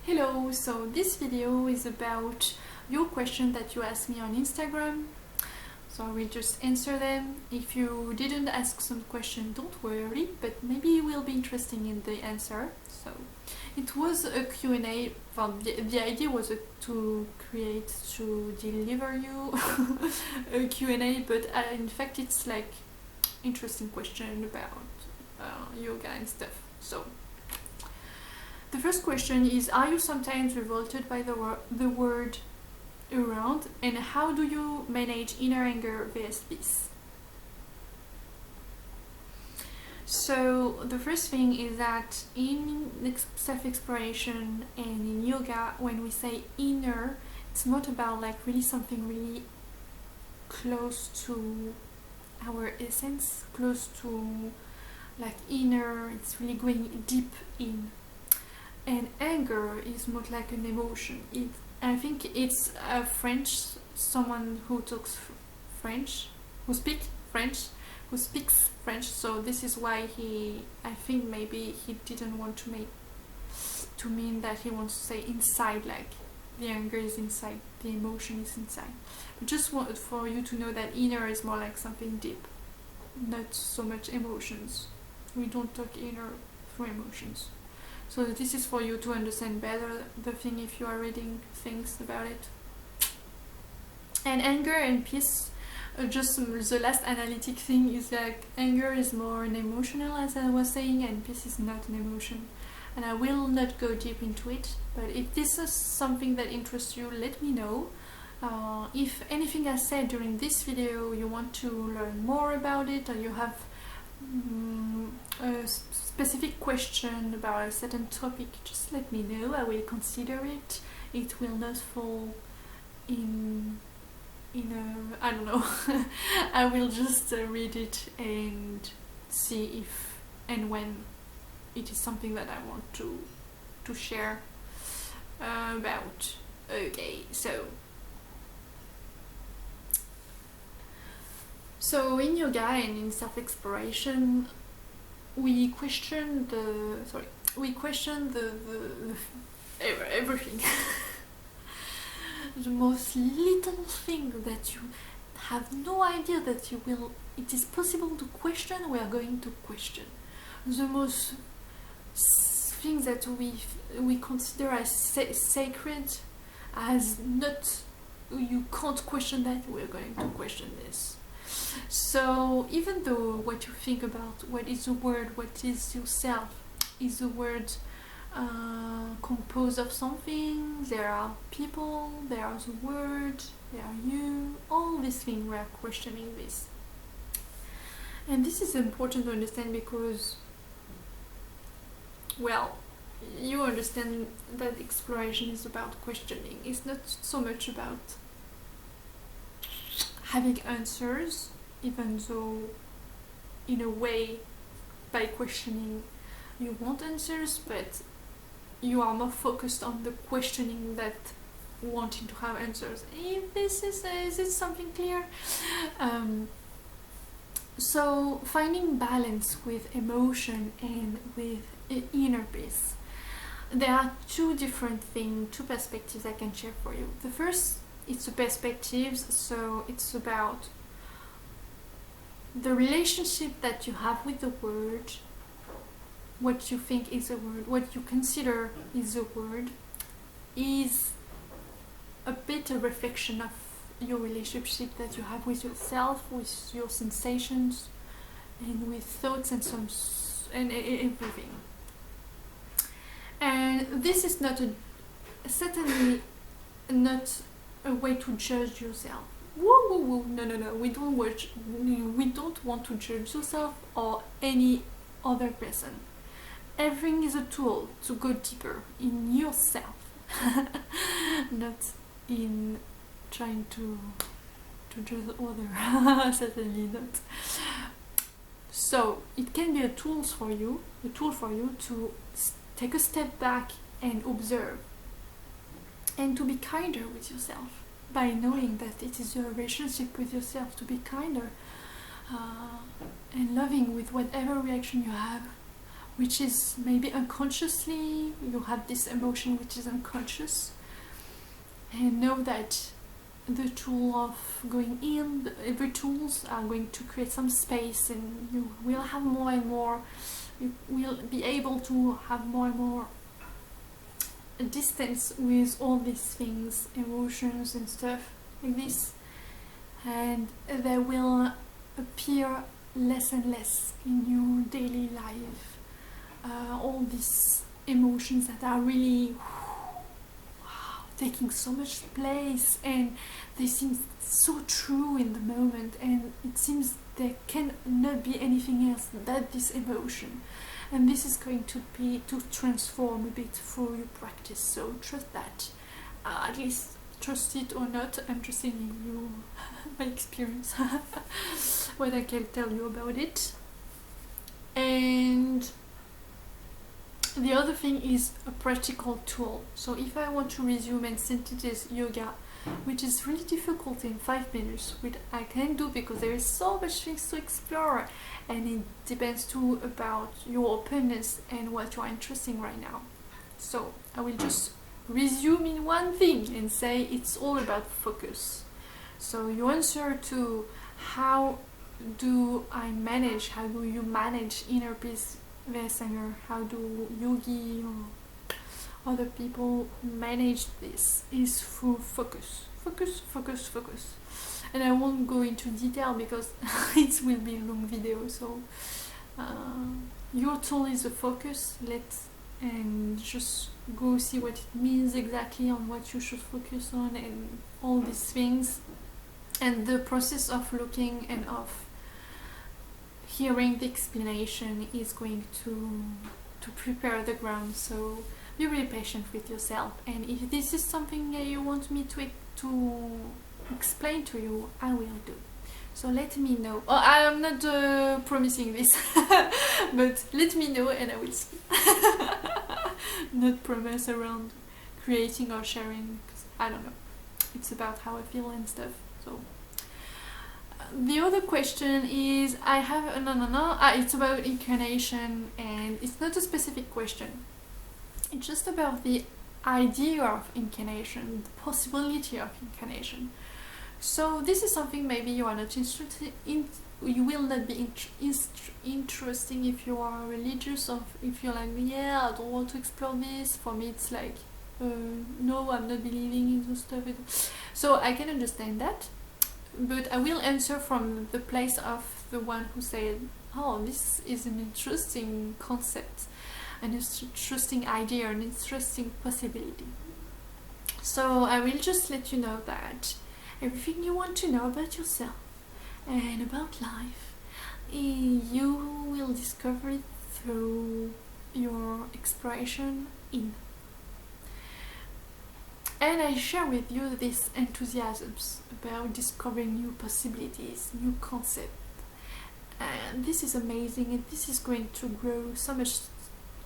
Hello, so this video is about your question that you asked me on Instagram. So I will just answer them. If you didn't ask some question, don't worry, but maybe it will be interesting in the answer. So it was a Q&A. Well, the idea was to deliver you a Q&A, but in fact it's like interesting question about yoga and stuff. So the first question is, are you sometimes revolted by the word around, and how do you manage inner anger vs peace? So the first thing is that in self-exploration and in yoga, when we say inner, it's not about like really something really close to our essence, close to like inner, it's really going deep in. And anger is more like an emotion. I think it's a French, someone who talks French, who speaks French. So this is why I think maybe he didn't want to mean that he wants to say inside, like the anger is inside, the emotion is inside. But just want for you to know that inner is more like something deep, not so much emotions. We don't talk inner through emotions. So this is for you to understand better the thing if you are reading things about it. And anger and peace, just the last analytic thing is like anger is more an emotional, as I was saying, and peace is not an emotion. And I will not go deep into it, but if this is something that interests you, let me know. If anything I said during this video you want to learn more about it, or you have a specific question about a certain topic, just let me know. I will consider it. It will not fall in a, I don't know. I will just read it and see if and when it is something that I want to share about. Okay, so in yoga and in self-exploration, we question everything. The most little thing that you have no idea that it is possible to question, we are going to question. The most things that we consider as sacred, as not, you can't question that, we're going to question this. So even though what you think about what is the word, what is yourself, is the word composed of something, there are people, there are the word, there are you, all these things, we are questioning this. And this is important to understand because, well, you understand that exploration is about questioning. It's not so much about having answers, even though in a way by questioning you want answers, but you are more focused on the questioning that wanting to have answers. If this is it something clear? So finding balance with emotion and with inner peace. There are two different things, two perspectives I can share for you. The first, it's the perspectives, so it's about the relationship that you have with the word, what you think is a word, what you consider is a word, is a bit a reflection of your relationship that you have with yourself, with your sensations, and with thoughts and everything. And this is certainly not a way to judge yourself. No. We don't want to judge yourself or any other person. Everything is a tool to go deeper in yourself, not in trying to judge others. Certainly not. So it can be a tool for you to take a step back and observe, and to be kinder with yourself by knowing that it is your relationship with yourself, to be kinder and loving with whatever reaction you have, which is maybe unconsciously you have this emotion which is unconscious, and know that the tool of going in, the tools are going to create some space, and you will have more and more, you will be able to have more and more distance with all these things, emotions and stuff like this, and they will appear less and less in your daily life. All these emotions that are really taking so much place, and they seem so true in the moment, and it seems there cannot be anything else than this emotion, and this is going to be to transform a bit through your practice. So trust that, at least trust it or not, I'm just telling you my experience, what I can tell you about it. And the other thing is a practical tool. So if I want to resume and synthesize yoga, which is really difficult in 5 minutes, which I can do because there is so much things to explore, and it depends too about your openness and what you are interested in right now. So I will just resume in one thing and say it's all about focus. So your answer to how do you manage inner peace, Vesanger, how do yogi or other people manage this, is through focus. Focus. And I won't go into detail because it will be a long video, so your tool is a focus. And just go see what it means exactly, on what you should focus on and all these things. And the process of looking and of hearing the explanation is going to prepare the ground. So be really patient with yourself, and if this is something you want me to explain to you, I will do. So let me know. Oh, I am not promising this, but let me know and I will see. Not promise around creating or sharing, because I don't know. It's about how I feel and stuff. So the other question is, I have it's about incarnation, and it's not a specific question. It's just about the idea of incarnation, the possibility of incarnation. So this is something maybe you are not interested in. You will not be interesting if you are religious, or if you're like, yeah, I don't want to explore this. For me, it's like, no, I'm not believing in this stuff. So I can understand that. But I will answer from the place of the one who said, oh, this is an interesting concept, an interesting idea, an interesting possibility. So I will just let you know that everything you want to know about yourself and about life, you will discover it through your exploration in. And I share with you these enthusiasms about discovering new possibilities, new concepts. And this is amazing, and this is going to grow so much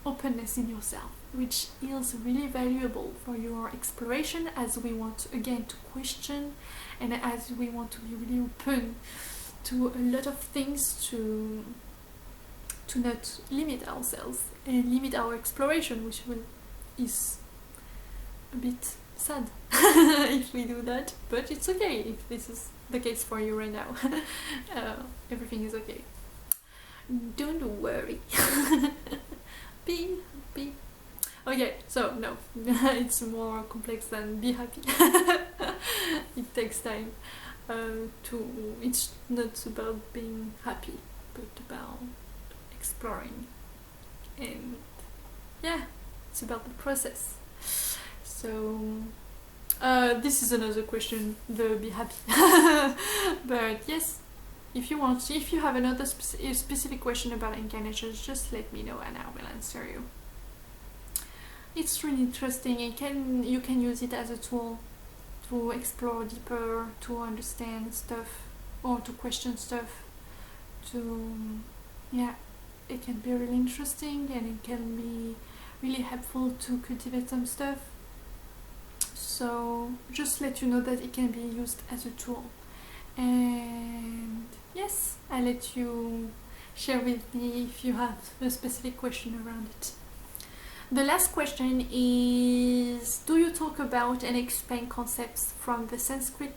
openness in yourself, which is really valuable for your exploration, as we want again to question, and as we want to be really open to a lot of things, to not limit ourselves and limit our exploration, which is a bit sad if we do that, but it's okay if this is the case for you right now. Everything is okay, don't worry. be okay. So no, it's more complex than be happy. It takes time it's not about being happy, but about exploring, and yeah, it's about the process. So this is another question, the be happy. But yes, if you have another specific question about incarnations, just let me know and I will answer you. It's really interesting, and you can use it as a tool to explore deeper, to understand stuff, or to question stuff. It can be really interesting, and it can be really helpful to cultivate some stuff. So just let you know that it can be used as a tool. And yes, I let you share with me if you have a specific question around it. The last question is, do you talk about and explain concepts from the Sanskrit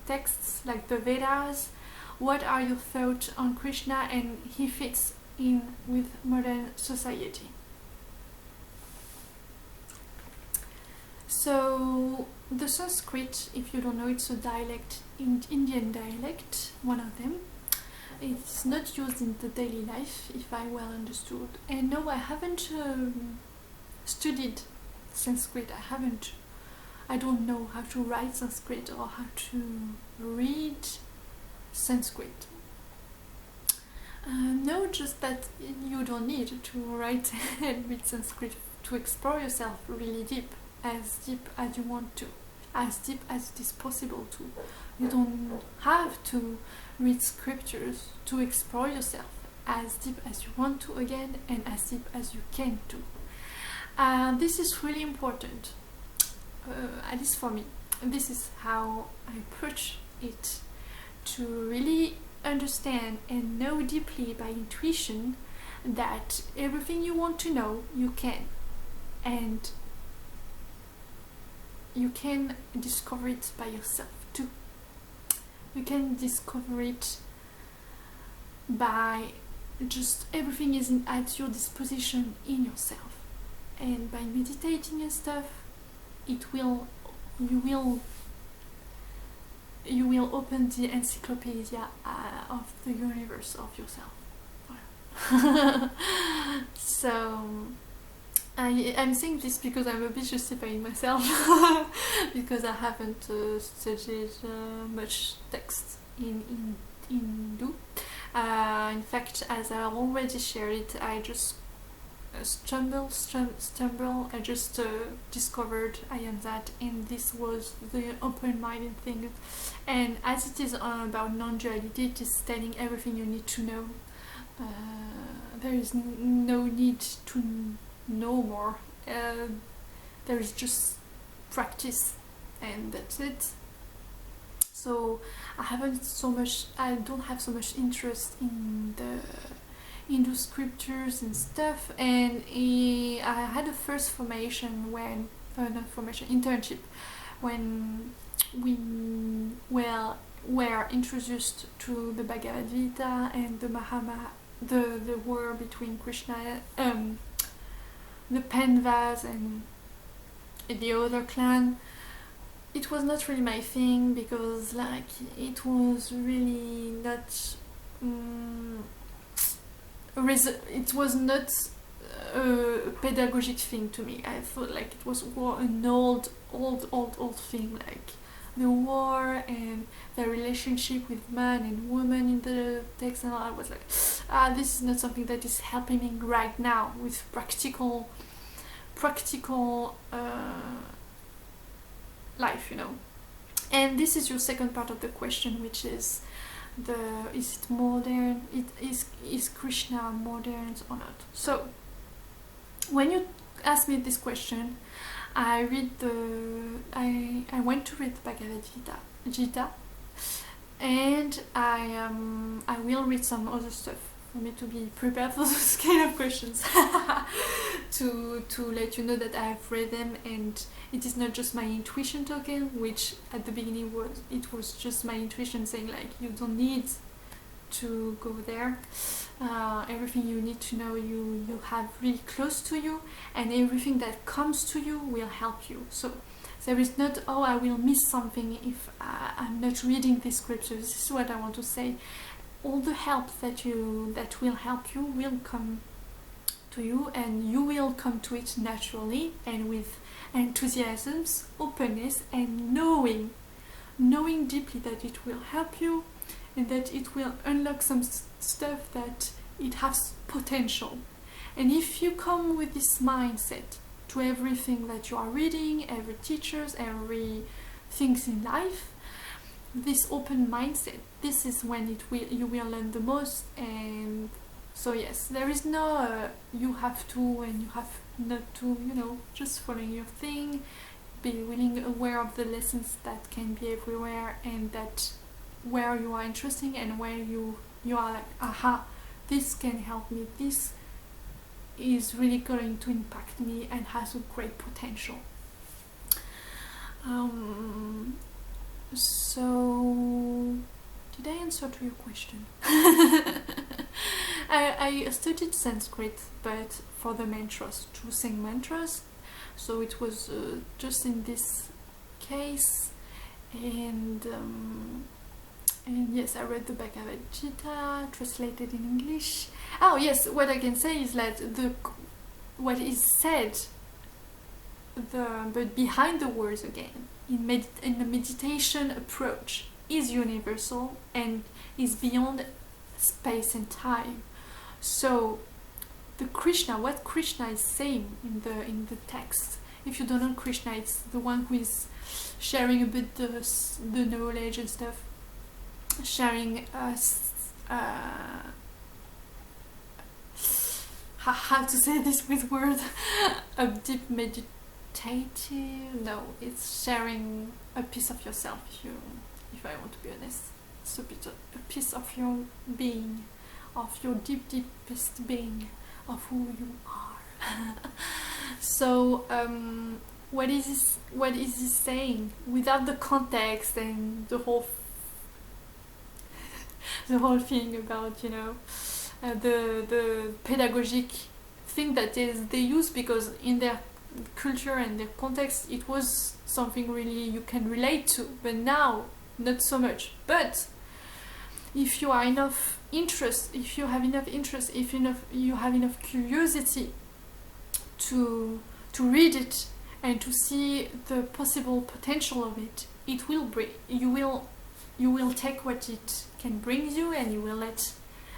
texts like the Vedas? What are your thoughts on Krishna and he fits in with modern society? So the Sanskrit, if you don't know, it's a dialect, Indian dialect, one of them. It's not used in the daily life, if I well understood. And no, I haven't studied Sanskrit. I don't know how to write Sanskrit or how to read Sanskrit. No, just that you don't need to write and read Sanskrit to explore yourself really deep as you want to, as deep as it is possible to. You don't have to read scriptures to explore yourself as deep as you want to again, and as deep as you can do. This is really important, at least for me. This is how I approach it, to really understand and know deeply by intuition that everything you want to know, you can. And you can discover it by yourself too. You can discover it by just everything is at your disposition in yourself, and by meditating and stuff, you will open the encyclopedia of the universe of yourself. So I'm saying this because I'm a bit justifying myself because I haven't studied much text in Hindu. In fact, as I already shared it, I just stumble. I just discovered I am that, and this was the open-minded thing. And as it is about non-duality, it is telling everything you need to know. There is no need to know more. There is just practice, and that's it. So I don't have so much interest in the Hindu scriptures and stuff. And I had a first internship when we were introduced to the Bhagavad Gita and the war between Krishna, the Pandavas and the other clan. It was not really my thing, because it was really not it was not a pedagogic thing to me. I thought it was an old thing, like the war and the relationship with man and woman in the text, and all. I was like, this is not something that is helping me right now with practical life, And this is your second part of the question, which is is it modern? Is Krishna modern or not? So when you ask me this question, I went to read the Bhagavad Gita, and I will read some other stuff for me to be prepared for those kind of questions. to let you know that I've read them, and it is not just my intuition talking, which at the beginning was just my intuition saying you don't need to go there. Everything you need to know you have really close to you, and everything that comes to you will help you. So there is not, I will miss something if I'm not reading the scriptures. This is what I want to say. All the help that will help you will come to you, and you will come to it naturally and with enthusiasm, openness, and knowing deeply that it will help you, and that it will unlock some stuff that it has potential. And if you come with this mindset to everything that you are reading, every teachers, every things in life, this open mindset, this is when you will learn the most. And so yes, there is no you have to and you have not to, just following your thing, be willing, aware of the lessons that can be everywhere, and that where you are interested and where you you are like, aha, this can help me, this is really going to impact me and has a great potential. So did I answer to your question? I studied Sanskrit, but for the mantras, to sing mantras, so it was just in this case. And yes, I read the Bhagavad Gita translated in English. Oh yes, what I can say is that what is said, but behind the words again, in the meditation approach, is universal and is beyond space and time. So what Krishna is saying in the text, if you don't know Krishna, it's the one who is sharing a bit the knowledge and stuff, sharing us how to say this with words, a deep meditative, no, it's sharing a piece of yourself, if I want to be honest. It's a piece of your being, of your deepest being, of who you are. So what is he saying without the context and the whole thing about, the pedagogic thing that they use, because in their culture and their context it was something really you can relate to, but now not so much. But if you have enough interest, if you have enough curiosity to read it and to see the possible potential of it, you will take what it can bring you, and you will let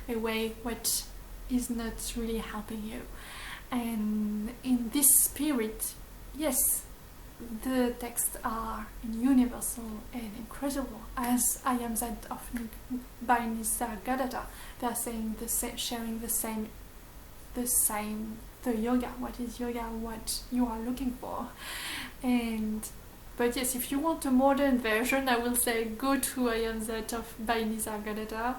away what is not really helping you. And in this spirit, yes, the texts are universal and incredible, as I Am That of by Nisargadatta. They are saying sharing the yoga. What is yoga? What you are looking for. But yes, if you want a modern version, I will say go to I Am That of by Nisargadatta.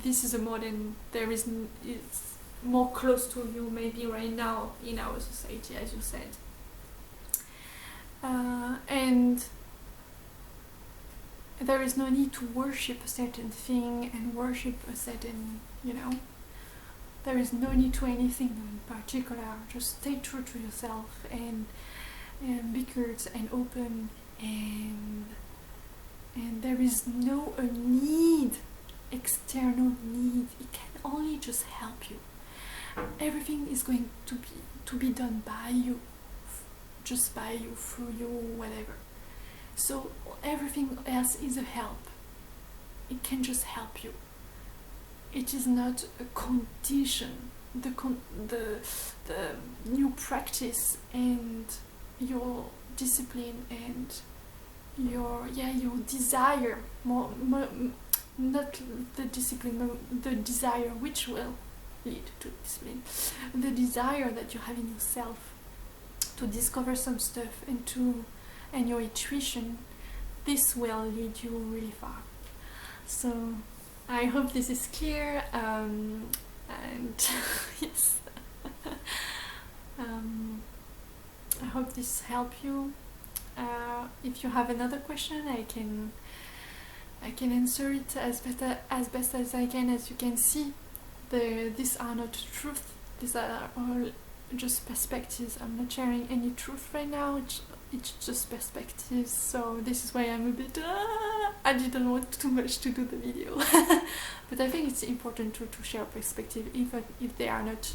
This is a modern. It's more close to you maybe right now in our society, as you said. And there is no need to worship a certain thing and worship a certain, there is no need to anything in particular. Just stay true to yourself and be curious and open, and there is no external need. It can only just help you. Everything is going to be done by you, just by you, through you, whatever. So everything else is a help. It can just help you. It is not a condition. The new practice and your discipline and your desire, not the discipline, the desire which will lead to discipline, the desire that you have in yourself to discover some stuff and your intuition, this will lead you really far. So I hope this is clear, and yes, I hope this helped you. If you have another question, I can answer it as best as I can. As you can see, these are not truth. These are all just perspectives. I'm not sharing any truth right now. It's just perspectives. So this is why I'm a bit. I didn't want too much to do the video, but I think it's important to share perspective, even if they are not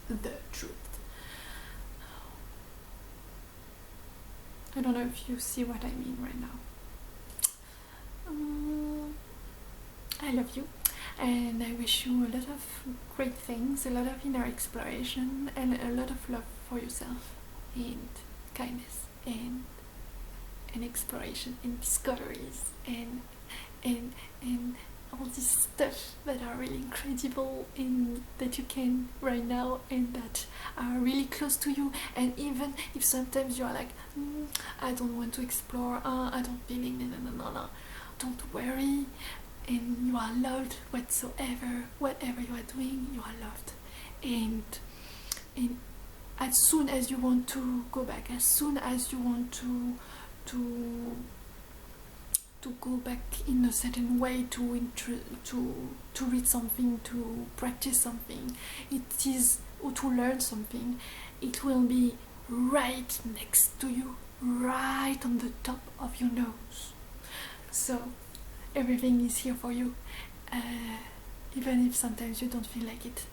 the truth. I don't know if you see what I mean right now. I love you, and I wish you a lot of great things, a lot of inner exploration, and a lot of love for yourself, and kindness, and exploration, and discoveries, and all this stuff that are really incredible, and that you can right now, and that are really close to you. And even if sometimes you are like, I don't want to explore, I don't feel it, no, don't worry. and you are loved whatsoever, whatever you are doing, you are loved. And as soon as you want to go back, as soon as you want to go back in a certain way to read something, to practice something, it is, or to learn something, it will be right next to you, right on the top of your nose. So everything is here for you, even if sometimes you don't feel like it.